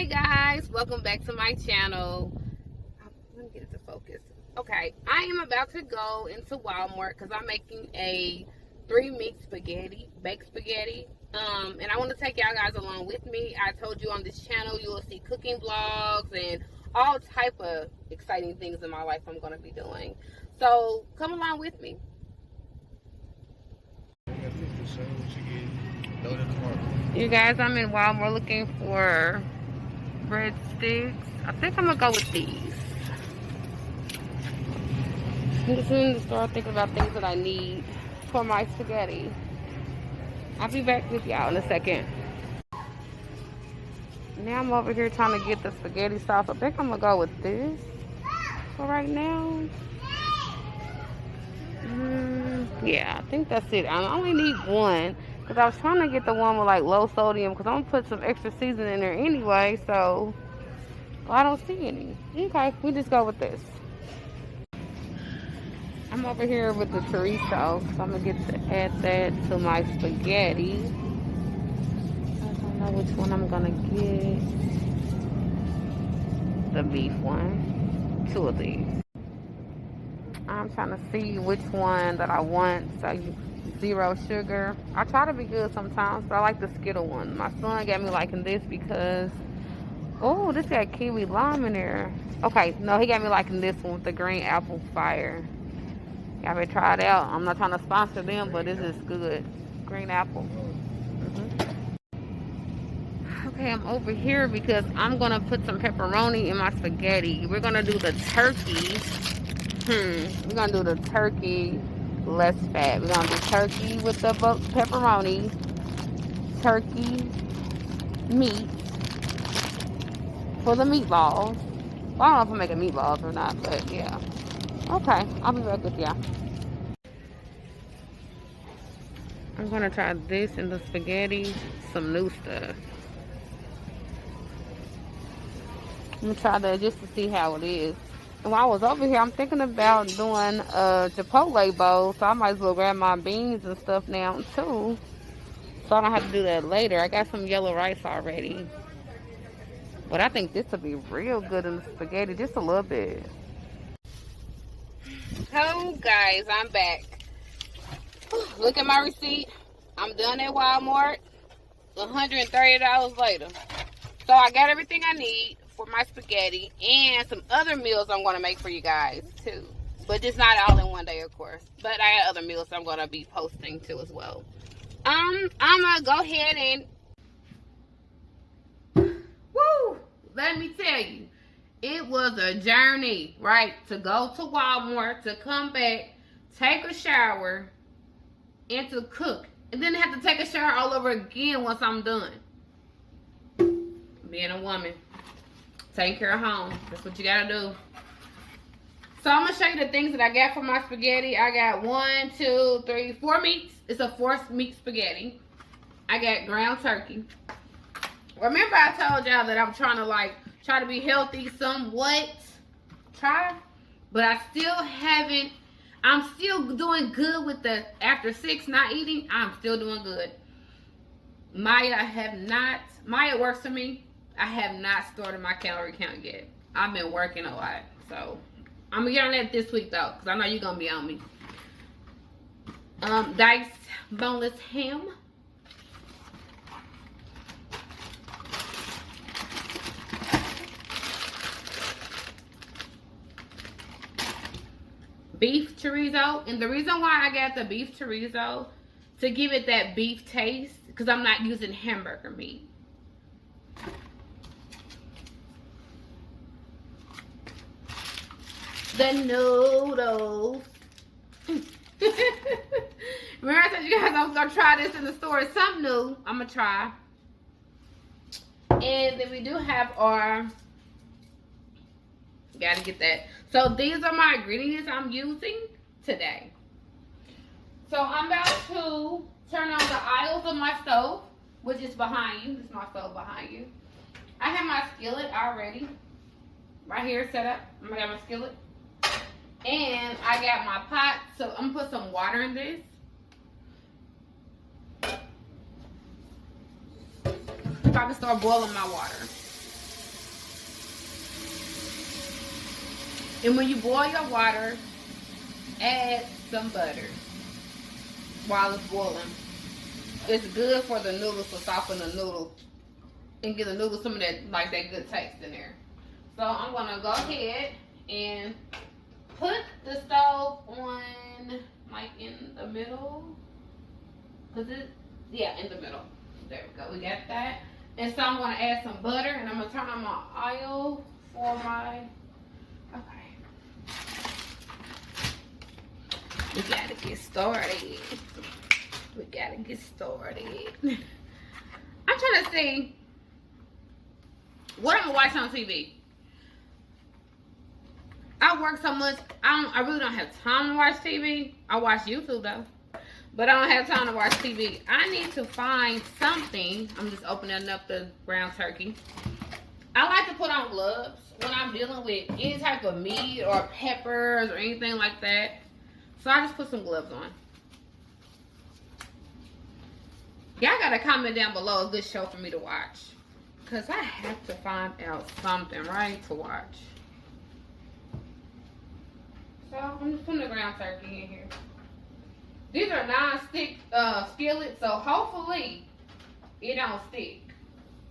Hey guys, welcome back to my channel. Let me get it to focus. Okay, I am about to go into Walmart because I'm making a 3-meat spaghetti, baked spaghetti. And I want to take y'all guys along with me. I told you on this channel you will see cooking vlogs and all type of exciting things in my life I'm going to be doing. So come along with me. You guys, I'm in Walmart looking for breadsticks. I think I'm gonna go with these. I'm just going to start thinking about things that I need for my spaghetti. I'll be back with y'all in a second. Now I'm over here trying to get the spaghetti sauce. I think I'm gonna go with this for right now. Yeah, I think that's it. I only need one because I was trying to get the one with like low sodium because I'm gonna put some extra seasoning in there anyway. So I don't see any. Okay, we just go with this. I'm over here with the chorizo, so I'm gonna get to add that to my spaghetti. I don't know which one I'm gonna get. The beef one. 2 of these. I'm trying to see which one that I want. So 0 sugar. I try to be good sometimes, but I like the Skittle one. My son got me liking this because, oh, this got kiwi lime in there. Okay, no, he got me liking this one with the green apple fire. Got me try it out. I'm not trying to sponsor them, but this is good. Green apple. Okay, I'm over here because I'm gonna put some pepperoni in my spaghetti. We're gonna do the turkey. We're gonna do the turkey less fat. We're gonna do turkey with the pepperoni, turkey meat for the meatballs. Well, I don't know if I'm making meatballs or not, but yeah. Okay, I'll be back with y'all. I'm gonna try this in the spaghetti, some new stuff. I'm gonna try that just to see how it is. And while I was over here, I'm thinking about doing a Chipotle bowl, so I might as well grab my beans and stuff now too, so I don't have to do that later. I got some yellow rice already, but I think this will be real good in the spaghetti, just a little bit. Oh guys, I'm back. Look at my receipt. I'm done at Walmart. $130 later. So I got everything I need for my spaghetti and some other meals I'm going to make for you guys too. But just not all in one day, of course. But I got other meals I'm going to be posting too as well. I'm going to go ahead and... Woo! Let me tell you. It was a journey, right? To go to Walmart, to come back, take a shower, and to cook. And then have to take a shower all over again once I'm done. Being a woman, taking care of home, that's what you gotta do. So I'm gonna show you the things that I got for my spaghetti. I got 1, 2, 3, 4 meats. It's a 4-meat spaghetti. I got ground turkey. Remember I told y'all that I'm trying to try to be healthy somewhat. But I still haven't. I'm still doing good with the after 6 not eating. I'm still doing good. Maya works for me. I have not started my calorie count yet. I've been working a lot. So I'm gonna get on that this week though, because I know you're gonna be on me. Diced boneless ham. Beef chorizo. And the reason why I got the beef chorizo, to give it that beef taste, because I'm not using hamburger meat. The noodles. Remember I told you guys I was going to try this in the store. It's something new. I'm going to try. And then we do have our... Gotta get that. So these are my ingredients I'm using today. So I'm about to turn on the aisles of my stove, which is behind you. This is my stove behind you. I have my skillet already right here set up. I'm gonna have my skillet. And I got my pot. So I'm gonna put some water in this. If I can start boiling my water. And when you boil your water, add some butter while it's boiling. It's good for the noodles to soften the noodles and give the noodles some of that, like that good taste in there. So I'm gonna go ahead and put the stove on, like in the middle, cause yeah, in the middle. There we go. We got that. And so I'm gonna add some butter, and I'm gonna turn on my oil for my. Okay. We gotta get started. We gotta get started. I'm trying to see what I'm gonna watch on TV. I work so much, I really don't have time to watch TV. I watch YouTube though, but I don't have time to watch TV. I need to find something. I'm just opening up the ground turkey. I like to put on gloves when I'm dealing with any type of meat or peppers or anything like that. So I just put some gloves on. Y'all gotta comment down below a good show for me to watch, cause I have to find out something, right, to watch. So I'm just putting the ground turkey in here. These are non-stick skillets, so hopefully it don't stick,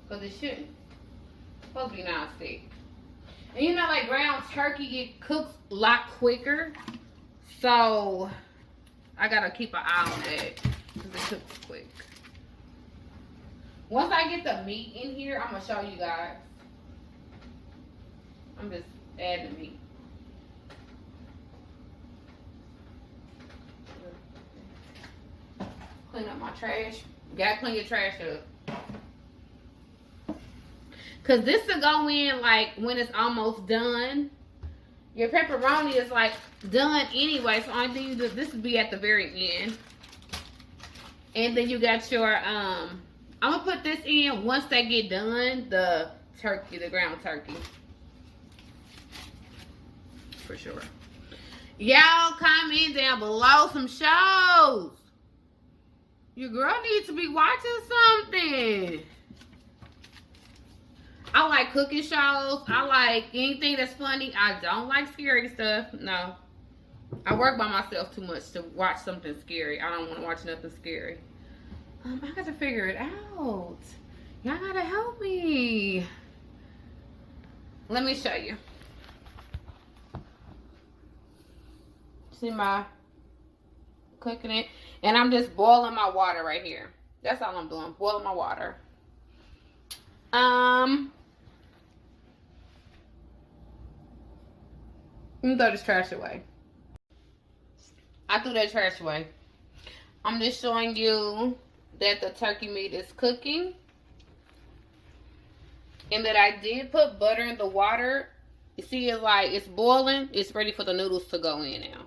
cause it shouldn't. It's supposed to be non-stick. And you know, like ground turkey, it cooks a lot quicker. So I gotta keep an eye on that, cause it cooks quick. Once I get the meat in here, I'm gonna show you guys. I'm just adding the meat. Clean up my trash. You gotta clean your trash up. Cause this will go in like when it's almost done. Your pepperoni is like done anyway, so only thing you do, this will be at the very end. And then you got your I'm gonna put this in once they get done, the turkey, the ground turkey. For sure. Y'all comment down below some shows. Your girl needs to be watching something. I like cooking shows. I like anything that's funny. I don't like scary stuff. No. I work by myself too much to watch something scary. I don't want to watch nothing scary. I got to figure it out. Y'all gotta help me. Let me show you. See my cooking it, and I'm just boiling my water right here. That's all I'm doing, boiling my water. Let me throw this trash away. I threw that trash away. I'm just showing you that the turkey meat is cooking, and that I did put butter in the water. You see, it's like it's boiling. It's ready for the noodles to go in now.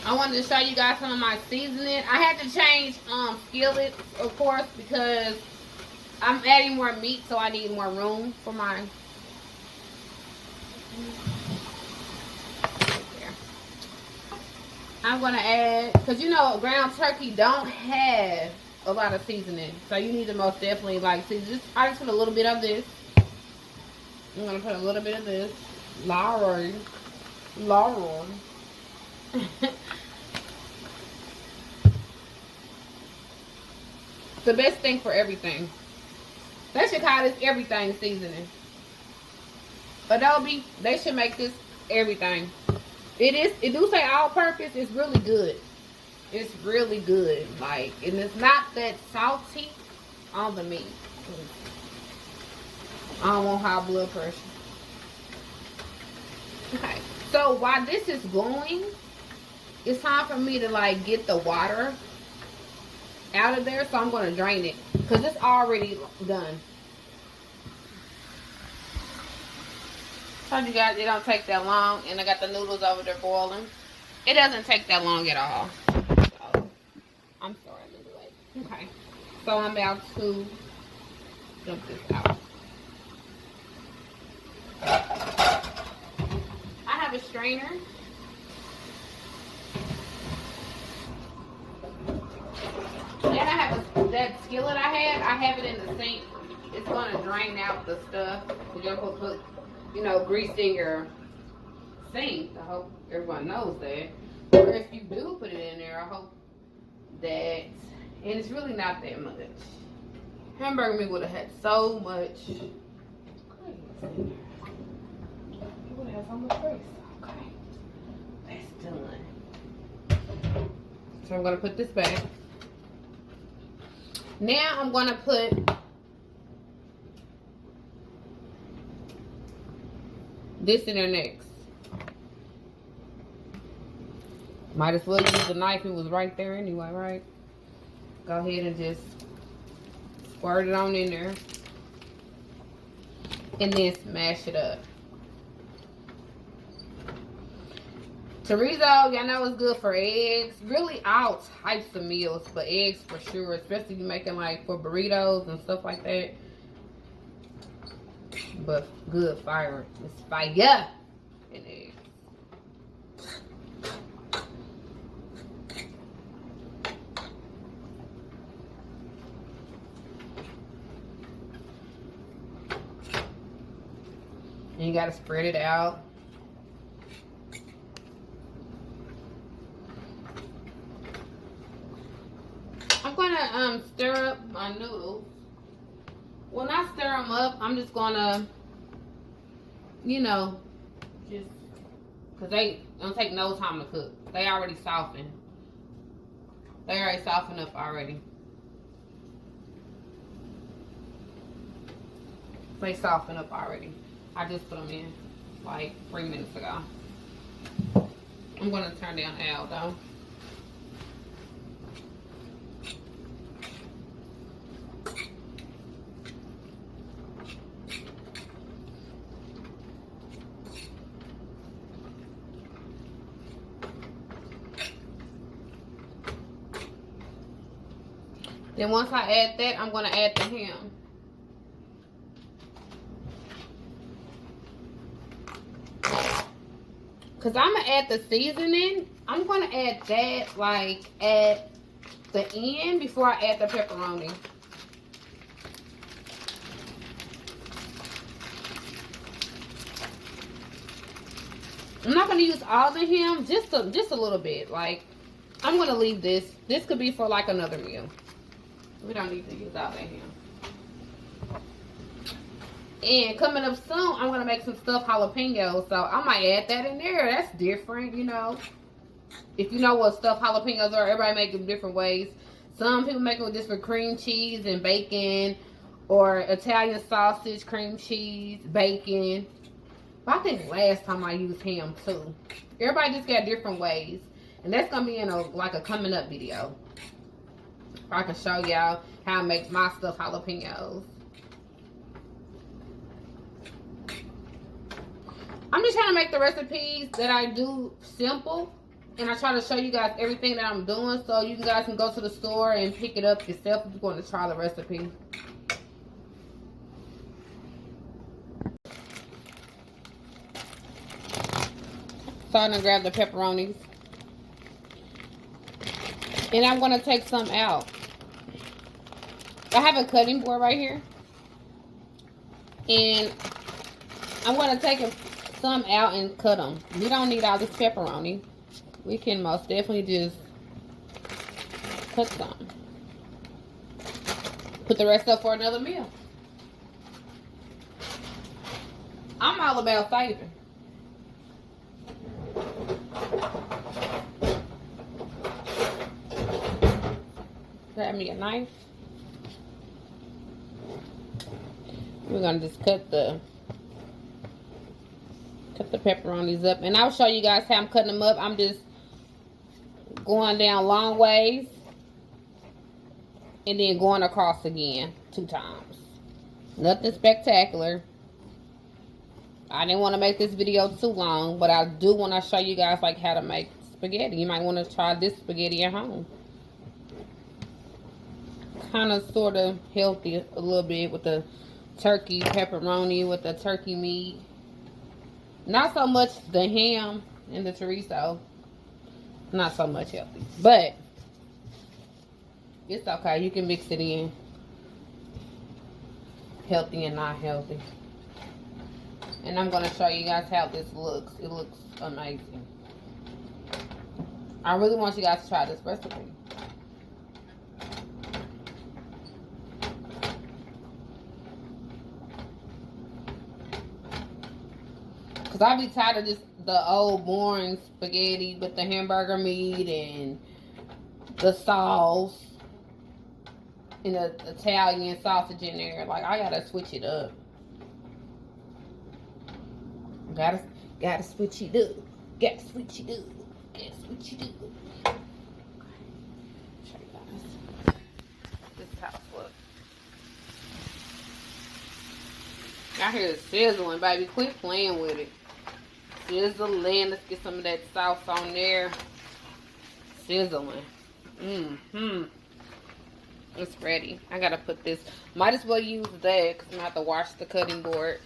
I wanted to show you guys some of my seasoning. I had to change skillets, of course, because I'm adding more meat, so I need more room for my. I'm gonna add, because you know ground turkey don't have a lot of seasoning, so you need to most definitely like season. I just put a little bit of this. I'm gonna put a little bit of this. Laurel. The best thing for everything. They should call this everything seasoning. Adobe, they should make this everything. It do say all purpose. It's really good. It's really good. Like, and it's not that salty on the meat. I don't want high blood pressure. Okay, so while this is going, it's time for me to like get the water out of there. So I'm going to drain it because it's already done. Told you guys it don't take that long, and I got the noodles over there boiling. It doesn't take that long at all. So, I'm sorry, a little late. Okay, so I'm about to dump this out. I have a strainer. And I have that skillet I have it in the sink, it's gonna drain out the stuff. So you're gonna put, you know, grease in your sink. I hope everyone knows that. Or if you do put it in there, I hope that, and it's really not that much. Hamburger meat would have had so much grease in there. It would have had so much grease. Okay, that's done. So I'm gonna put this back. Now I'm gonna put this in there next. Might as well use the knife. It was right there anyway, right? Go ahead and just squirt it on in there. And then smash it up. Chorizo, y'all know it's good for eggs. Really all types of meals, but eggs for sure. Especially if you're making like for burritos and stuff like that. But good fire. It's fire in eggs. And you gotta spread it out. I'm gonna stir up my noodles. When I stir them up, I'm just gonna, you know, just, cause they don't take no time to cook. They already softened. They already softened up already. They softened up already. I just put them in like 3 minutes ago. I'm gonna turn down Al though. Then once I add that, I'm gonna add the ham. Cause I'm gonna add the seasoning. I'm gonna add that like at the end before I add the pepperoni. I'm not gonna use all the ham, just a little bit. Like I'm gonna leave this. This could be for like another meal. We don't need to use all that ham. And coming up soon, I'm going to make some stuffed jalapenos. So I might add that in there. That's different, you know. If you know what stuffed jalapenos are, everybody make them different ways. Some people make them with just with cream cheese and bacon. Or Italian sausage, cream cheese, bacon. But I think last time I used ham too. Everybody just got different ways. And that's going to be in like a coming up video. I can show y'all how I make my stuffed jalapenos. I'm just trying to make the recipes that I do simple. And I try to show you guys everything that I'm doing. So you guys can go to the store and pick it up yourself if you're going to try the recipe. So I'm going to grab the pepperonis. And I'm going to take some out. I have a cutting board right here. And I'm going to take some out and cut them. We don't need all this pepperoni. We can most definitely just cut some. Put the rest up for another meal. I'm all about saving. Grab me a knife. We're gonna just cut the pepperonis up, and I'll show you guys how I'm cutting them up. I'm just going down long ways and then going across again 2 times. Nothing spectacular. I didn't want to make this video too long, but I do want to show you guys like how to make spaghetti. You might want to try this spaghetti at home. Kind of sort of healthy a little bit with the turkey pepperoni, with the turkey meat. Not so much the ham and the chorizo. Not so much healthy. But it's okay. You can mix it in. healthy and not healthy. And I'm going to show you guys how this looks. It looks amazing. I really want you guys to try this recipe. Because I be tired of just the old boring spaghetti with the hamburger meat and the sauce and the Italian sausage in there. Like, I gotta switch it up. Gotta switch it up. Gotta switch it up. Gotta switch it up. Show you guys. This is how it looks. I hear it sizzling, baby. Quit playing with it. Sizzling. Let's get some of that sauce on there. Sizzling. It's ready. I gotta put this. Might as well use that because I'm gonna have to wash the cutting board.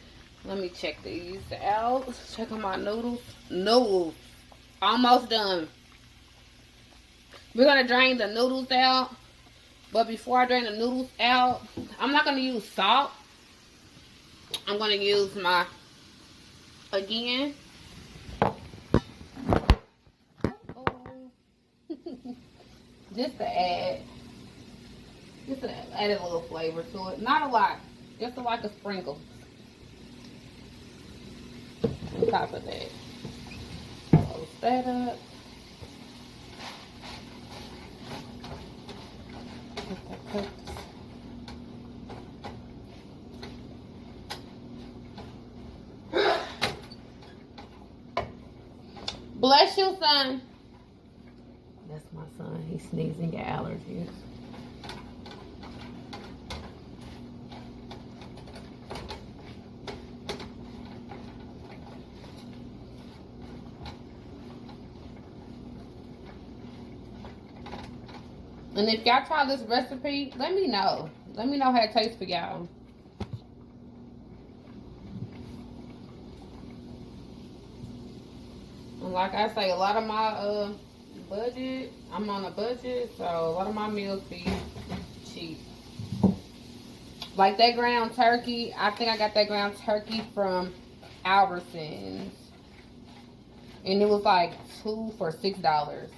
Let me check these out. Check on my noodles. Noodles. Almost done. We're gonna drain the noodles out. But before I drain the noodles out, I'm not gonna use salt. I'm gonna use my, again. Just to add a little flavor to it. Not a lot. Just like a sprinkle. On top of that. Close that up. Bless you, son. That's my son. He's sneezing, got allergies. And if y'all try this recipe, let me know. Let me know how it tastes for y'all. And like I say, a lot of my budget, I'm on a budget, so a lot of my meals be cheap. Like that ground turkey, I think I got that ground turkey from Albertsons. And it was like 2 for $6.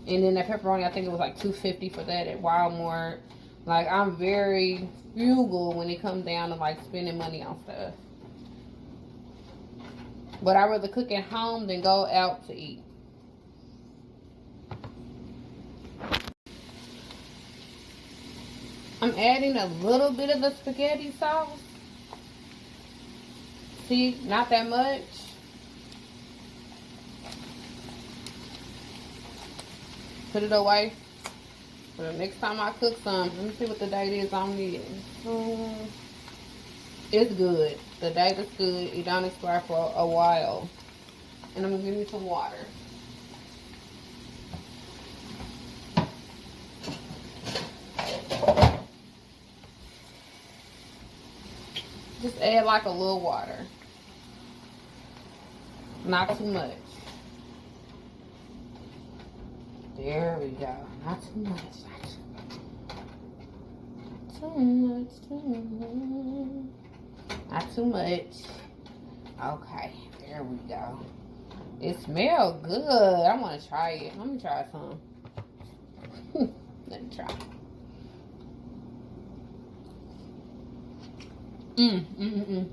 And then that pepperoni, I think it was like $2.50 for that at Walmart. Like, I'm very frugal when it comes down to like spending money on stuff. But I'd rather cook at home than go out to eat. I'm adding a little bit of the spaghetti sauce. See, not that much. Put it away for the next time I cook some. Let me see what the date is on it. It's good. The date is good. It don't expire for a while. And I'm going to give you some water. Just add like a little water. Not too much. There we go. Not too much. Not too much. Okay. There we go. It smells good. I want to try it. Let me try some. Let me try. And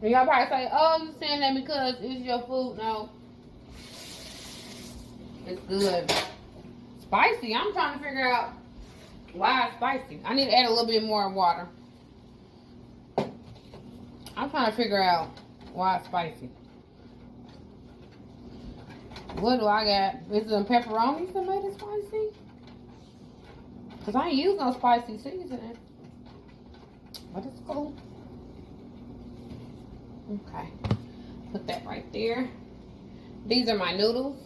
y'all probably say, oh, you saying that because it's your food. No. It's good. Spicy. I'm trying to figure out why it's spicy. I need to add a little bit more water. I'm trying to figure out why it's spicy. What do I got? Is it pepperoni that made it spicy? Because I ain't use no spicy seasoning. But it's cool. Okay. Put that right there. These are my noodles.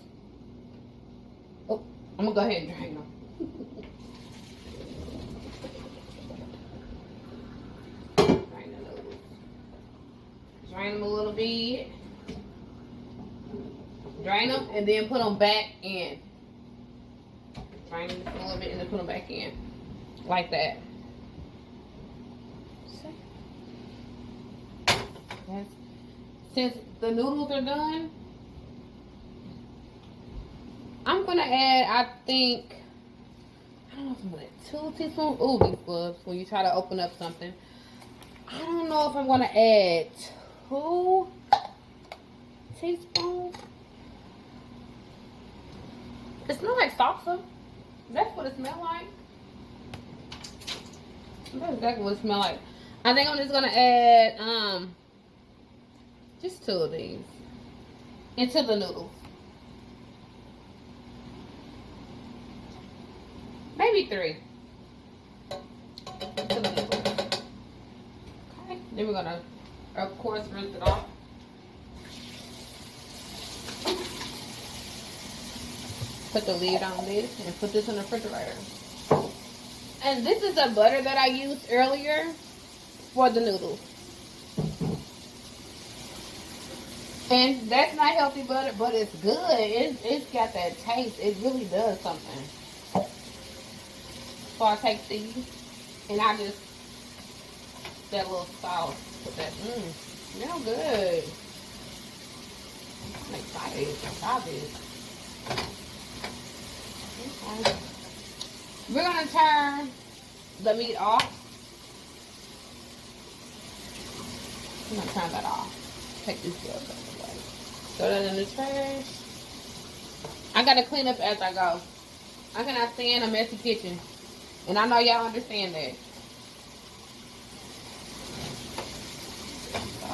Oh, I'm going to go ahead and drain them. Drain the noodles. Drain them a little bit. Drain them and then put them back in. Drain them a little bit and then put them back in. Like that. That's, since the noodles are done, I'm gonna add, I think, I don't know if I'm gonna add 2 teaspoons. Ooh, these gloves when you try to open up something. I don't know if I'm gonna add 2 teaspoons. It smells like salsa. That's what it smells like. That's exactly what it smells like. I think I'm just gonna add just 2 of these into the noodles. Maybe 3. Into the noodles. Okay. Then we're gonna, of course, rinse it off. Put the lid on this and put this in the refrigerator. And this is the butter that I used earlier for the noodles. And that's not healthy butter, but it's good. It's got that taste. It really does something. So I take these and I just, that little sauce, put that, smell good. I'm excited to try this. Okay. We're going to turn the meat off. I'm going to turn that off. Take these gloves out of the way. Throw that in the trash. I got to clean up as I go. I cannot stand a messy kitchen. And I know y'all understand that. So,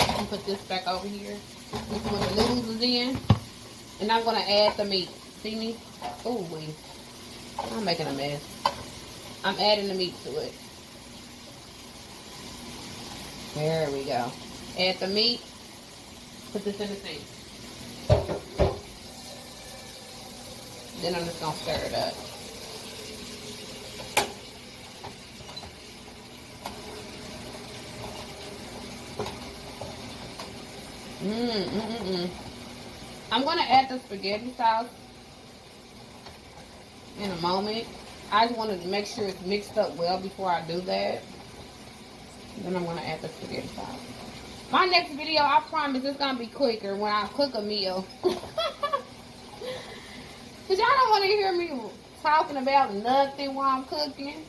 I'm going to put this back over here. This is when the noodles is in. And I'm going to add the meat. See me? Oh, wait. I'm making a mess. I'm adding the meat to it. There we go. Add the meat. Put this in the sink. Then I'm just going to stir it up. I'm going to add the spaghetti sauce in a moment. I just wanted to make sure it's mixed up well before I do that. Then I'm going to add the spaghetti sauce. My next video, I promise it's going to be quicker when I cook a meal. Because y'all don't want to hear me talking about nothing while I'm cooking.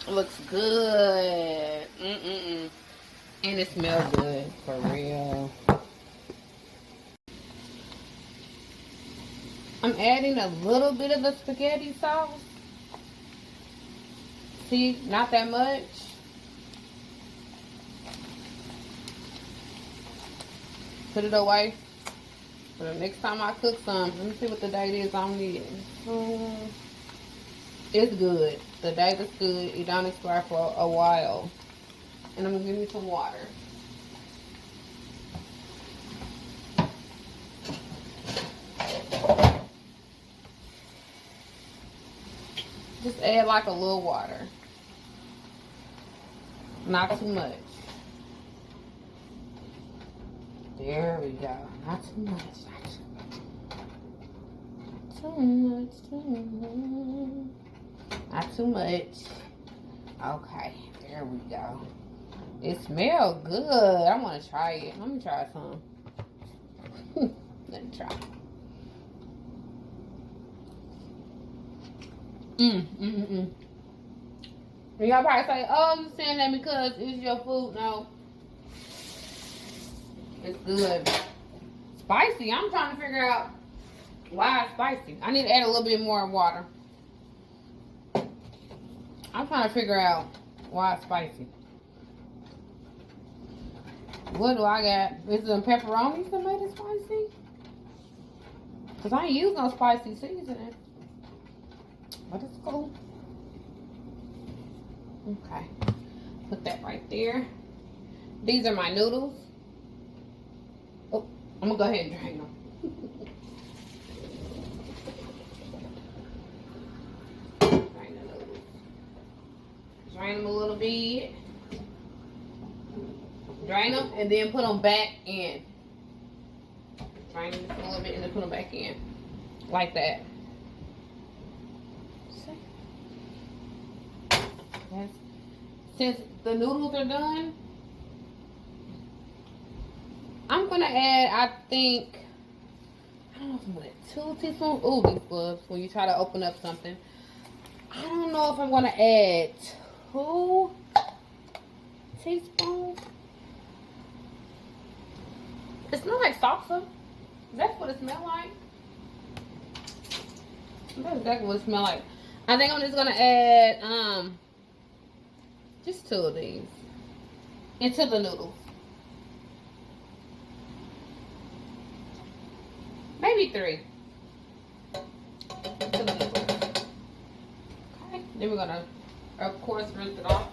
It looks good. And it smells good, for real. I'm adding a little bit of the spaghetti sauce. See, not that much. Put it away for the next time I cook some. Let me see what the date is on this. It's good. The date is good. It don't expire for a while. And I'm going to give you some water. Just add like a little water. Not too much. There we go. Not too much. Too much. Not too much. Okay. There we go. It smells good. I want to try it. Let me try some. Let me try. And y'all probably say, oh, you saying that because it's your food. No. It's good. Spicy. I'm trying to figure out why it's spicy. I need to add a little bit more water. I'm trying to figure out why it's spicy. What do I got? Is it pepperoni that made it spicy? Because I ain't used no spicy seasoning. But it's cool. Okay. Put that right there. These are my noodles. Oh, I'm going to go ahead and drain them. Drain the noodles. Drain them a little bit. Drain them and then put them back in. Drain this a little bit and then put them back in. Like that. Since the noodles are done, I'm gonna add, I think, I don't know if I'm gonna add 2 teaspoons. Ooh, these gloves when you try to open up something. I don't know if I'm gonna add 2 teaspoons. It smells like salsa. That's what it smells like. That's exactly what it smells like. I think I'm just gonna add just 2 of these into the noodles. Maybe 3. Into the noodles. Okay. Then we're gonna, of course, rinse it off.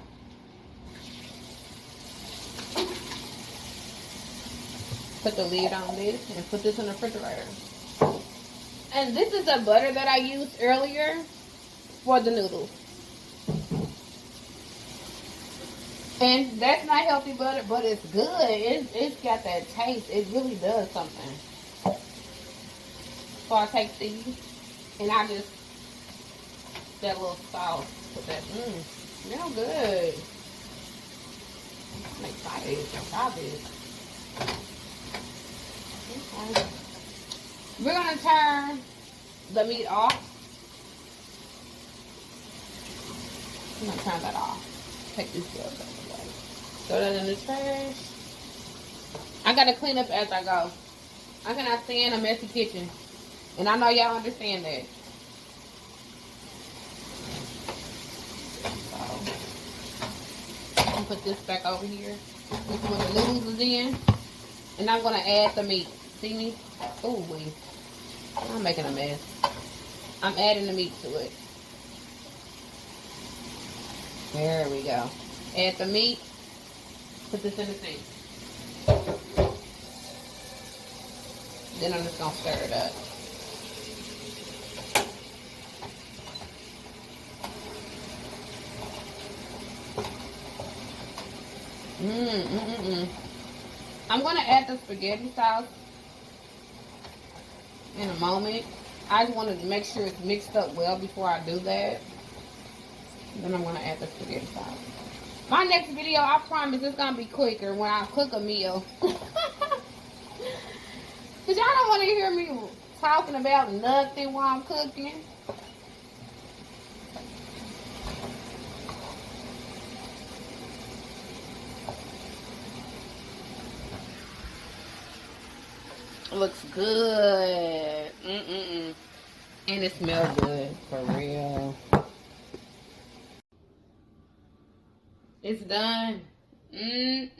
Put the lid on this and put this in the refrigerator. And this is the butter that I used earlier for the noodles. And that's not healthy butter, but it's good. It's got that taste. It really does something. So I take these and I just, that little sauce, put that, smell good. I'm excited to try this. Okay. We're gonna turn the meat off. I'm gonna turn that off. Take these gloves out of the way. Throw that in the trash. I gotta clean up as I go. I cannot stand a messy kitchen. And I know y'all understand that. So, I'm gonna put this back over here. This is where the noodles is in. And I'm gonna add the meat. See me? Oh, wait. I'm making a mess. I'm adding the meat to it. There we go. Add the meat. Put this in the sink. Then I'm just gonna stir it up. I'm gonna add the spaghetti sauce in a moment. I just want to make sure it's mixed up well before I do that. Then I'm gonna add the spaghetti sauce. My next video, I promise, it's gonna be quicker when I cook a meal. Cause y'all don't want to hear me talking about nothing while I'm cooking. It looks good. And it smells good, for real. It's done. It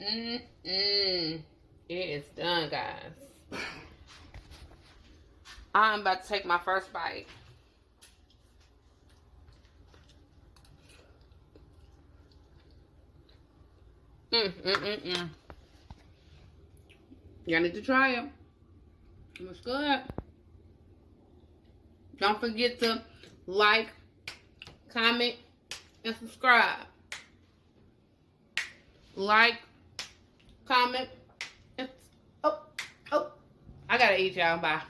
is done, guys. I'm about to take my first bite. Y'all need to try it. It looks good. Don't forget to like, comment, and subscribe. Like, comment, and I gotta eat, y'all. Bye.